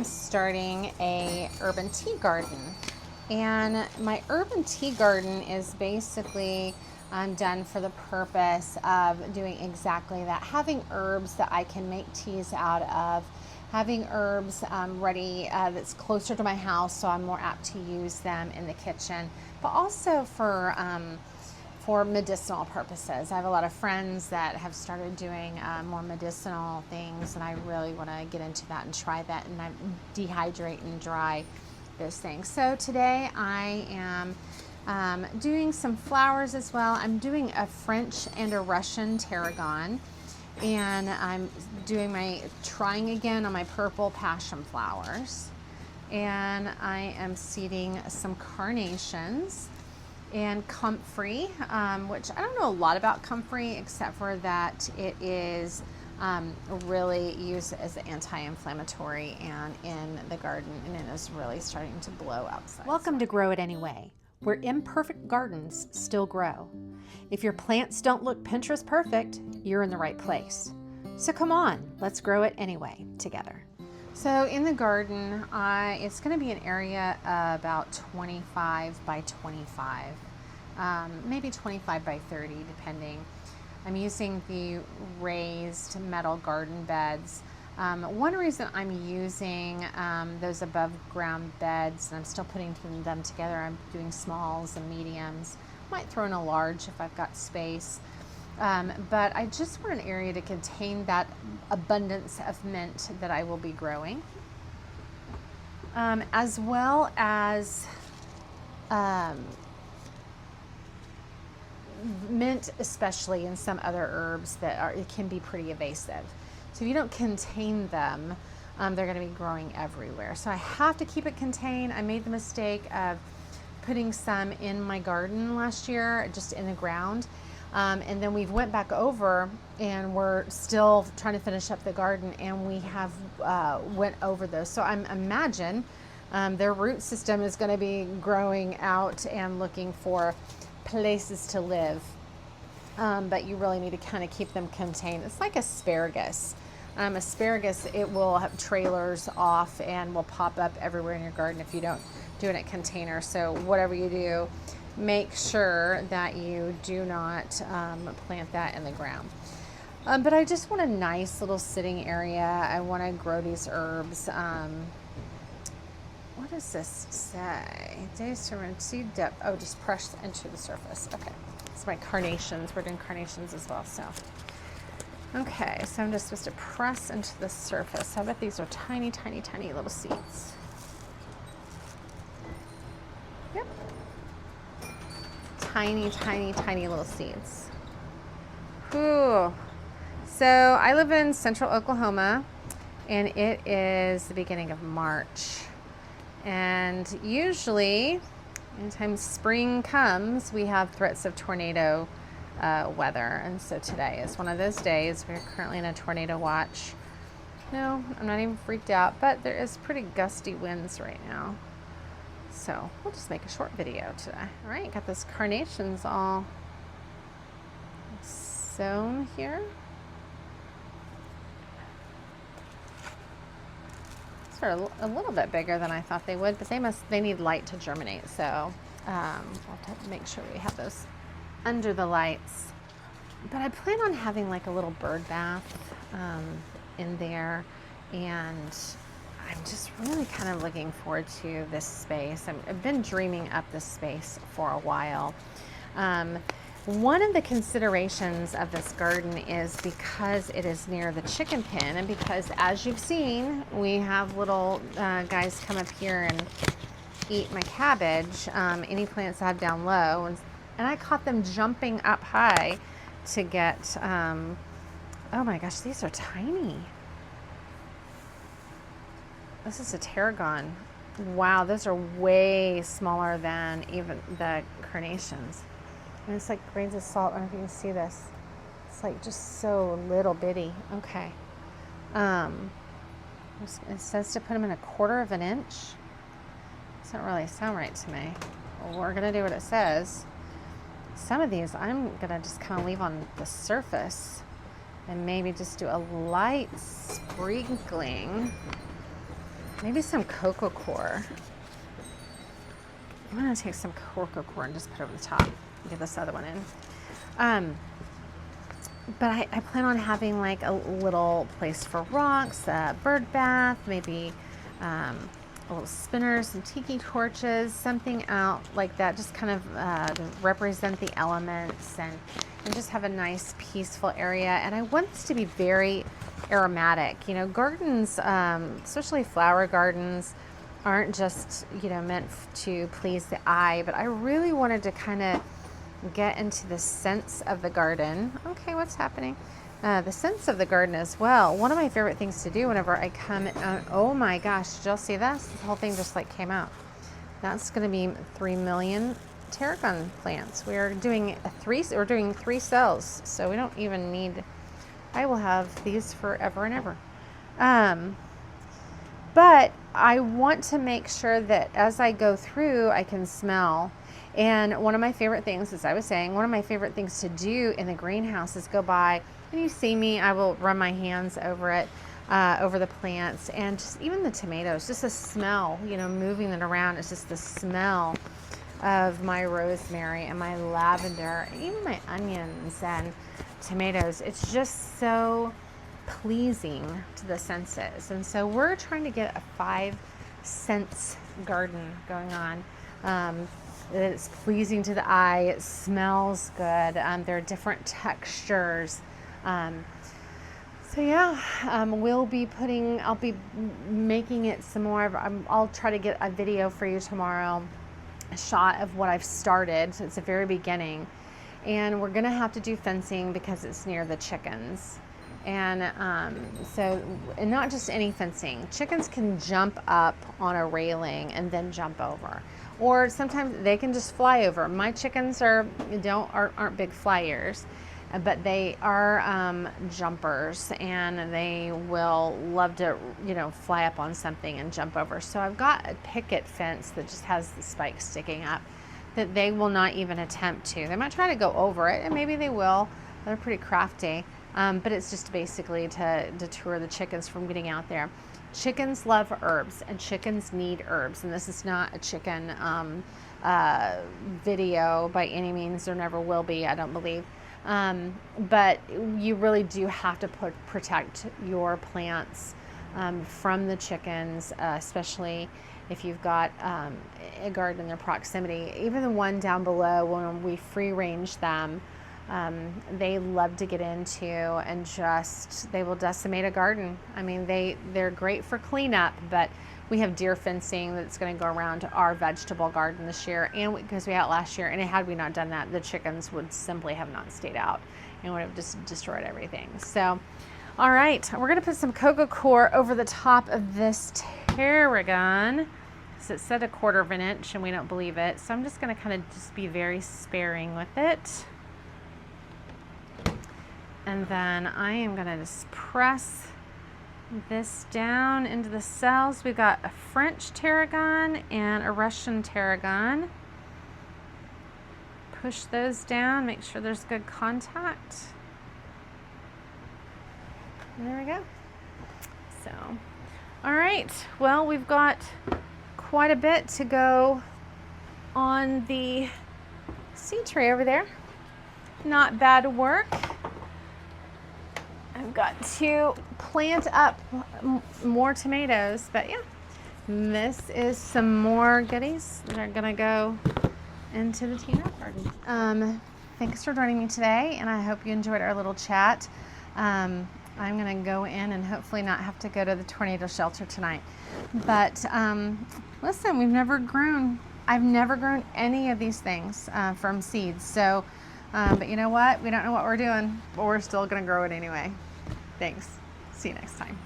am starting a urban tea garden. And my urban tea garden is basically done for the purpose of doing exactly that. Having herbs that I can make teas out of, having herbs ready that's closer to my house so I'm more apt to use them in the kitchen, but also for medicinal purposes. I have a lot of friends that have started doing more medicinal things, and I really want to get into that and try that, and I dehydrate and dry those things. So today I am doing some flowers as well. I'm doing a French and a Russian tarragon, and I'm trying again on my purple passion flowers, and I am seeding some carnations and comfrey, which I don't know a lot about comfrey except for that it is really used as an anti-inflammatory and in the garden, and it is really starting to blow outside. Welcome to Grow It Anyway, where imperfect gardens still grow. If your plants don't look Pinterest perfect, you're in the right place. So come on, let's grow it anyway together. So in the garden, it's going to be an area about 25 by 25, maybe 25 by 30, depending. I'm using the raised metal garden beds. One reason I'm using those above ground beds, and I'm still putting them together, I'm doing smalls and mediums. Might throw in a large if I've got space. But I just want an area to contain that abundance of mint that I will be growing, as well as mint, especially, and some other herbs that it can be pretty invasive. So if you don't contain them, they're going to be growing everywhere. So I have to keep it contained. I made the mistake of putting some in my garden last year, just in the ground. And then we went back over and we're still trying to finish up the garden, and we have went over those. So I imagine their root system is going to be growing out and looking for places to live. But you really need to kind of keep them contained. It's like asparagus. Asparagus, it will have trailers off and will pop up everywhere in your garden if you don't do it in a container. So whatever you do, make sure that you do not plant that in the ground. But I just want a nice little sitting area. I want to grow these herbs. What does this say? Seed depth. Oh, just press into the surface. Okay. It's my carnations. We're doing carnations as well. So, okay. So I'm just supposed to press into the surface. I bet these are tiny, tiny, tiny little seeds. Yep. Tiny, tiny, tiny little seeds. Ooh. So I live in central Oklahoma, and it is the beginning of March. And usually, anytime spring comes, we have threats of tornado weather. And so today is one of those days. We're currently in a tornado watch. No, I'm not even freaked out, but there is pretty gusty winds right now. So we'll just make a short video today. All right, got those carnations all sown here. These are a little bit bigger than I thought they would, but they need light to germinate. So we'll have to make sure we have those under the lights. But I plan on having like a little bird bath in there, and I'm just really kind of looking forward to this space. I've been dreaming up this space for a while. One of the considerations of this garden is because it is near the chicken pen, and because, as you've seen, we have little guys come up here and eat my cabbage, any plants I have down low, and I caught them jumping up high to get, oh my gosh, these are tiny. This is a tarragon. Wow, those are way smaller than even the carnations. And it's like grains of salt. I don't know if you can see this. It's like just so little bitty. Okay. It says to put them in 1/4 of an inch. Doesn't really sound right to me. Well, we're gonna do what it says. Some of these I'm gonna just kind of leave on the surface and maybe just do a light sprinkling maybe some coco coir. I'm gonna take some coco coir and just put it over the top. Get this other one in. But I plan on having like a little place for rocks, a bird bath, maybe a little spinner, some tiki torches, something out like that, just kind of to represent the elements and just have a nice peaceful area. And I want this to be very aromatic. You know, gardens, especially flower gardens, aren't just, you know, meant to please the eye, but I really wanted to kind of get into the sense of the garden. Okay, what's happening? The sense of the garden as well. One of my favorite things to do whenever I come oh my gosh, did y'all see this? This whole thing just like came out. That's going to be 3 million tarragon plants. We're doing 3 cells, so we don't even need, I will have these forever and ever. But I want to make sure that as I go through, I can smell. And one of my favorite things, as I was saying, one of my favorite things to do in the greenhouse is go by, and you see me, I will run my hands over it, over the plants, and just even the tomatoes, just the smell, you know, moving it around. It's just the smell of my rosemary and my lavender, and even my onions and tomatoes. It's just so pleasing to the senses. And so we're trying to get a 5 sense garden going on. It's pleasing to the eye, it smells good, there are different textures. So yeah, I'll be making it some more. I'll try to get a video for you tomorrow, a shot of what I've started. So it's the very beginning. And we're gonna have to do fencing because it's near the chickens. And and not just any fencing. Chickens can jump up on a railing and then jump over. Or sometimes they can just fly over. My chickens aren't big flyers, but they are jumpers, and they will love to, you know, fly up on something and jump over. So I've got a picket fence that just has the spikes sticking up that they will not even attempt to. They might try to go over it, and maybe they will. They're pretty crafty, but it's just basically to deter the chickens from getting out there. Chickens love herbs, and chickens need herbs, and this is not a chicken video by any means. There never will be, I don't believe. But you really do have to protect your plants from the chickens, especially if you've got a garden in their proximity. Even the one down below, when we free range them, they love to get into and they will decimate a garden. I mean, they're great for cleanup, but we have deer fencing that's going to go around our vegetable garden this year, and because we had it last year, and had we not done that, the chickens would simply have not stayed out and would have just destroyed everything. So, all right, we're going to put some coco coir over the top of this tarragon. So it said 1/4 inch, and we don't believe it. So I'm just going to kind of just be very sparing with it. And then I am going to just press this down into the cells. We've got a French tarragon and a Russian tarragon. Push those down, make sure there's good contact. And there we go. So, all right, well, we've got quite a bit to go on the seed tray over there. Not bad work. I've got to plant up more tomatoes, but yeah, this is some more goodies that are gonna go into the Tina garden. Thanks for joining me today, and I hope you enjoyed our little chat. I'm gonna go in and hopefully not have to go to the tornado shelter tonight. But listen, I've never grown any of these things from seeds. So, but you know what? We don't know what we're doing, but we're still gonna grow it anyway. Thanks. See you next time.